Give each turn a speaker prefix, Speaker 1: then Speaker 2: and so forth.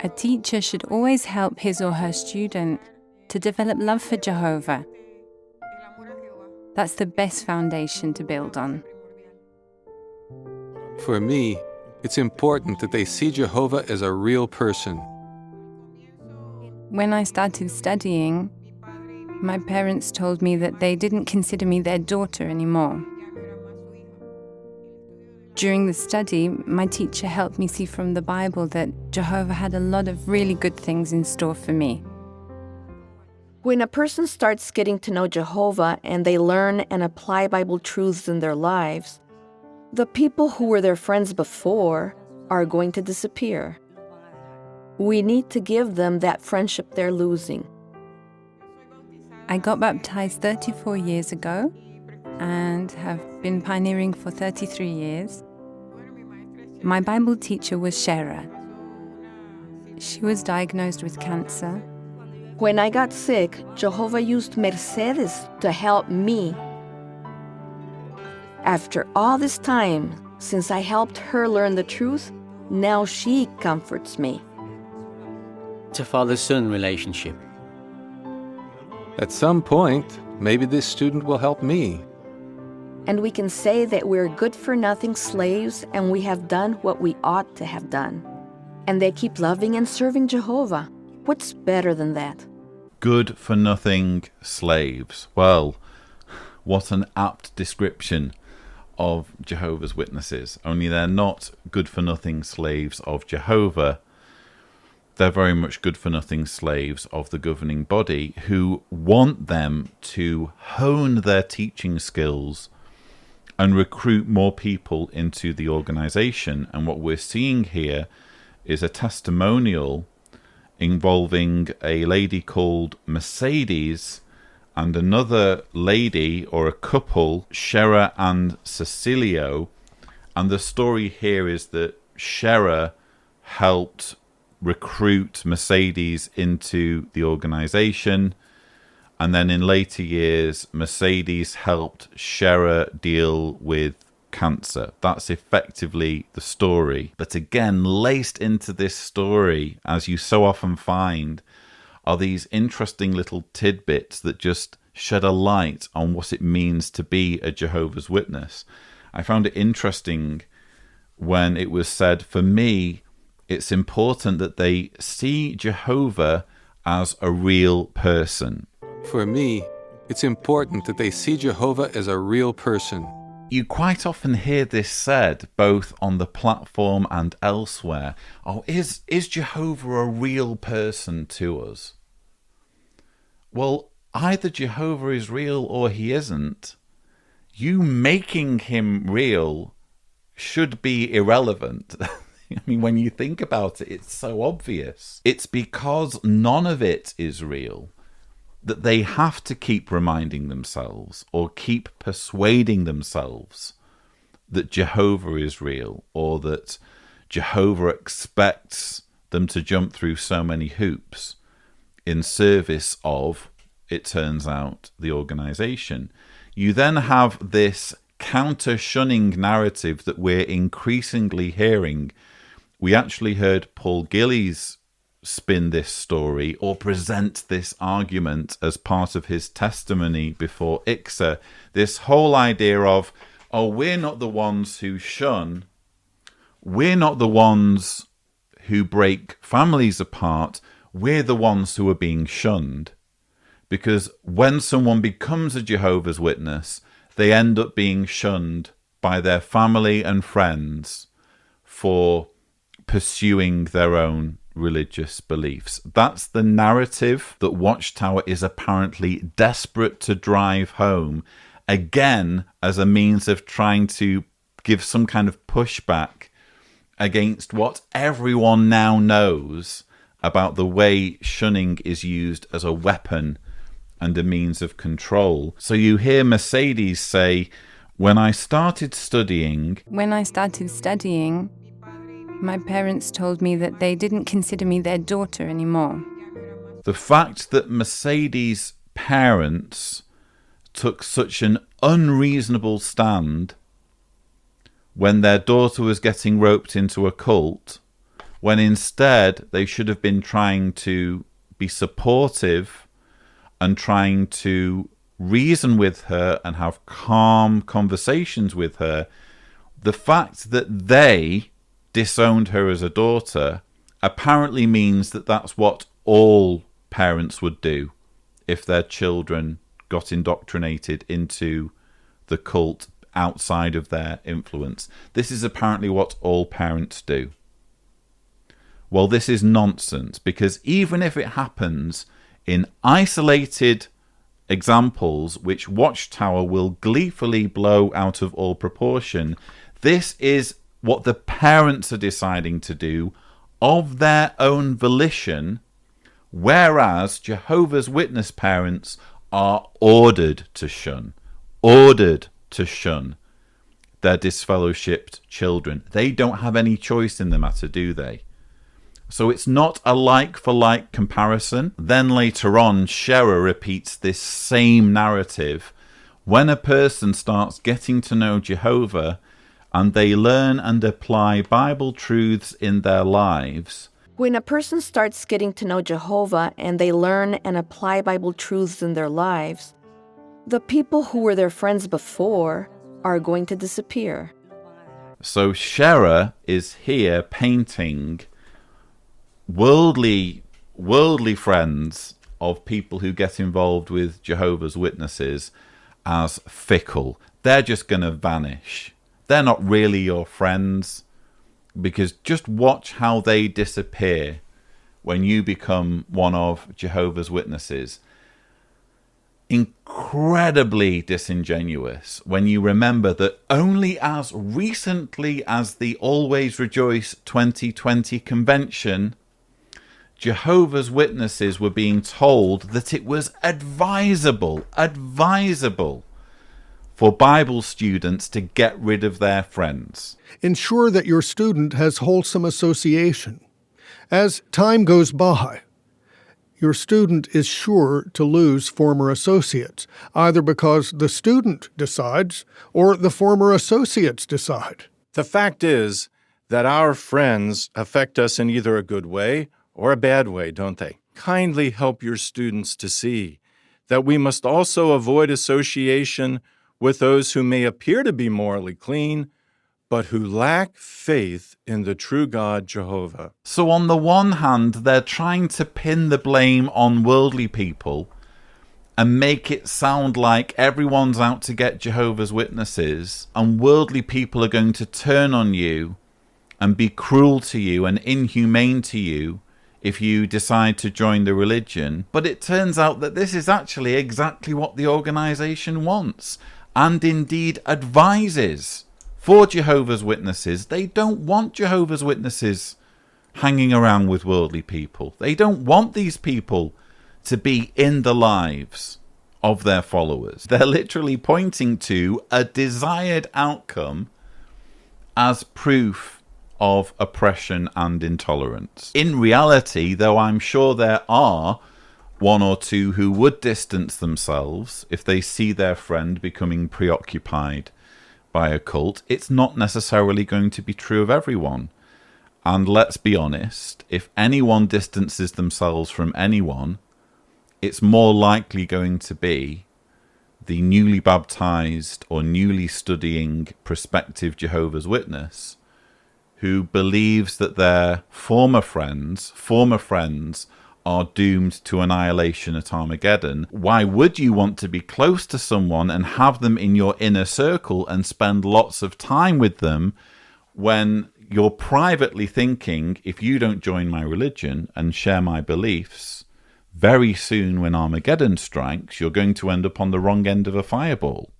Speaker 1: A teacher should always help his or her student to develop love for Jehovah. That's the best foundation to build on.
Speaker 2: For me, it's important that they see Jehovah as a real person.
Speaker 1: When I started studying, my parents told me that they didn't consider me their daughter anymore. During the study, my teacher helped me see from the Bible that Jehovah had a lot of really good things in store for me.
Speaker 3: When a person starts getting to know Jehovah and they learn and apply Bible truths in their lives, the people who were their friends before are going to disappear. We need to give them that friendship they're losing.
Speaker 1: I got baptized 34 years ago and have been pioneering for 33 years. My Bible teacher was Shara. She was diagnosed with cancer.
Speaker 3: When I got sick, Jehovah used Mercedes to help me. After all this time, since I helped her learn the truth, now she comforts me.
Speaker 4: It's a father-son relationship.
Speaker 2: At some point, maybe this student will help me.
Speaker 3: And we can say that we're good-for-nothing slaves and we have done what we ought to have done. And they keep loving and serving Jehovah. What's better than that?
Speaker 5: Good-for-nothing slaves. Well, what an apt description of Jehovah's Witnesses. Only they're not good-for-nothing slaves of Jehovah. They're very much good-for-nothing slaves of the governing body who want them to hone their teaching skills and recruit more people into the organization. And what we're seeing here is a testimonial involving a lady called Mercedes and another lady or a couple, Shera and Cecilio. And the story here is that Shera helped recruit Mercedes into the organization. And then in later years, Mercedes helped Shera deal with cancer. That's effectively the story. But again, laced into this story, as you so often find, are these interesting little tidbits that just shed a light on what it means to be a Jehovah's Witness. I found it interesting when it was said, for me, it's important that they see Jehovah as a real person.
Speaker 2: For me, it's important that they see Jehovah as a real person.
Speaker 5: You quite often hear this said, both on the platform and elsewhere. Oh, is Jehovah a real person to us? Well, either Jehovah is real or he isn't. You making him real should be irrelevant. I mean, when you think about it, it's so obvious. It's because none of it is real that they have to keep reminding themselves or keep persuading themselves that Jehovah is real, or that Jehovah expects them to jump through so many hoops in service of, it turns out, the organization. You then have this counter-shunning narrative that we're increasingly hearing. We actually heard Paul Gillies spin this story or present this argument as part of his testimony before ICSA. This whole idea of, oh, we're not the ones who shun, we're not the ones who break families apart, we're the ones who are being shunned. Because when someone becomes a Jehovah's Witness, they end up being shunned by their family and friends for pursuing their own religious beliefs. That's the narrative that Watchtower is apparently desperate to drive home, again as a means of trying to give some kind of pushback against what everyone now knows about the way shunning is used as a weapon and a means of control. So you hear Mercedes say, when I started studying,
Speaker 1: my parents told me that they didn't consider me their daughter anymore.
Speaker 5: The fact that Mercedes' parents took such an unreasonable stand when their daughter was getting roped into a cult when instead they should have been trying to be supportive and trying to reason with her and have calm conversations with her. The fact that they disowned her as a daughter apparently means that that's what all parents would do if their children got indoctrinated into the cult outside of their influence. This is apparently what all parents do. Well, this is nonsense, because even if it happens in isolated examples, which Watchtower will gleefully blow out of all proportion, this is what the parents are deciding to do of their own volition, whereas Jehovah's Witness parents are ordered to shun their disfellowshipped children. They don't have any choice in the matter, do they? So it's not a like-for-like comparison. Then later on, Scherer repeats this same narrative. When a person starts getting to know Jehovah and they learn and apply Bible truths in their lives.
Speaker 3: When a person starts getting to know Jehovah and they learn and apply Bible truths in their lives, the people who were their friends before are going to disappear.
Speaker 5: So Scherer is here painting worldly friends of people who get involved with Jehovah's Witnesses as fickle. They're just going to vanish. They're not really your friends, because just watch how they disappear when you become one of Jehovah's Witnesses. Incredibly disingenuous when you remember that only as recently as the Always Rejoice 2020 convention, Jehovah's Witnesses were being told that it was advisable for Bible students to get rid of their friends.
Speaker 6: Ensure that your student has wholesome association. As time goes by, your student is sure to lose former associates, either because the student decides or the former associates decide.
Speaker 7: The fact is that our friends affect us in either a good way or a bad way, don't they? Kindly help your students to see that we must also avoid association with those who may appear to be morally clean, but who lack faith in the true God, Jehovah.
Speaker 5: So on the one hand, they're trying to pin the blame on worldly people and make it sound like everyone's out to get Jehovah's Witnesses, and worldly people are going to turn on you and be cruel to you and inhumane to you if you decide to join the religion. But it turns out that this is actually exactly what the organization wants, and indeed advises for Jehovah's Witnesses. They don't want Jehovah's Witnesses hanging around with worldly people. They don't want these people to be in the lives of their followers. They're literally pointing to a desired outcome as proof of oppression and intolerance. In reality, though I'm sure there are one or two who would distance themselves if they see their friend becoming preoccupied by a cult, it's not necessarily going to be true of everyone. And let's be honest, if anyone distances themselves from anyone, it's more likely going to be the newly baptized or newly studying prospective Jehovah's Witness who believes that their former friends are doomed to annihilation at Armageddon. Why would you want to be close to someone and have them in your inner circle and spend lots of time with them when you're privately thinking, if you don't join my religion and share my beliefs, very soon when Armageddon strikes, you're going to end up on the wrong end of a fireball?